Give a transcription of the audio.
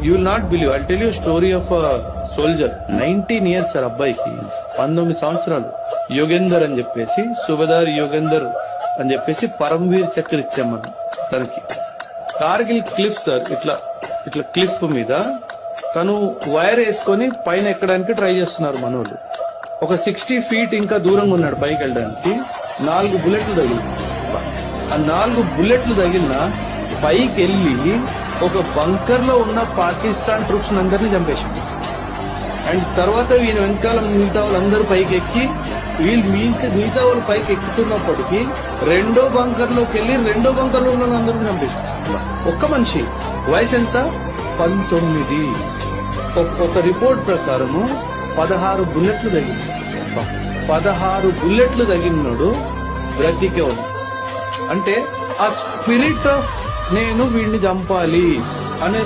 You will not believe, I tell you story of soldier. 19 years sir అబ్బాయికి, 19 సంవత్సరాలు. యోగేందర్ అని చెప్పేసి, సుబేదార్ యోగేందర్ అని చెప్పేసి పరమవీర్ చక్ర ఇచ్చాం మనం తనకి. కార్గిల్ క్లిఫ్ సార్, ఇట్లా ఇట్లా క్లిఫ్ మీద తను వైర్ వేసుకొని పైన ఎక్కడానికి ట్రై చేస్తున్నారు మనోళ్ళు. ఒక 60 feet ఇంకా దూరంగా ఉన్నాడు పైకి వెళ్ళడానికి. 4 బుల్లెట్లు తగిలి, ఆ 4 బుల్లెట్లు తగిలిన పైకి వెళ్ళి ఒక బంకర్ లో ఉన్న పాకిస్తాన్ ట్రూప్స్ అందరినీ చంపేశాడు. అండ్ తర్వాత ఈయన వెనకాల మిగతా వాళ్ళందరూ పైకి ఎక్కి, వీళ్ళు మిగతా వాళ్ళు పైకి ఎక్కుతున్నప్పటికీ రెండో బంకర్ లోకి వెళ్ళి రెండో బంకర్ లో ఉన్న వాళ్ళందరినీ చంపేశాడు. ఒక్క మనిషి వయసు ఎంత? 19. ఒక రిపోర్ట్ ప్రకారము 16 బుల్లెట్లు తగిలి, 16 బుల్లెట్లు తగిలినాడు బ్రతికే ఉంది. అంటే ఆ స్పిరిట్ ఆఫ్ నేను వీడిని చంపాలి అనే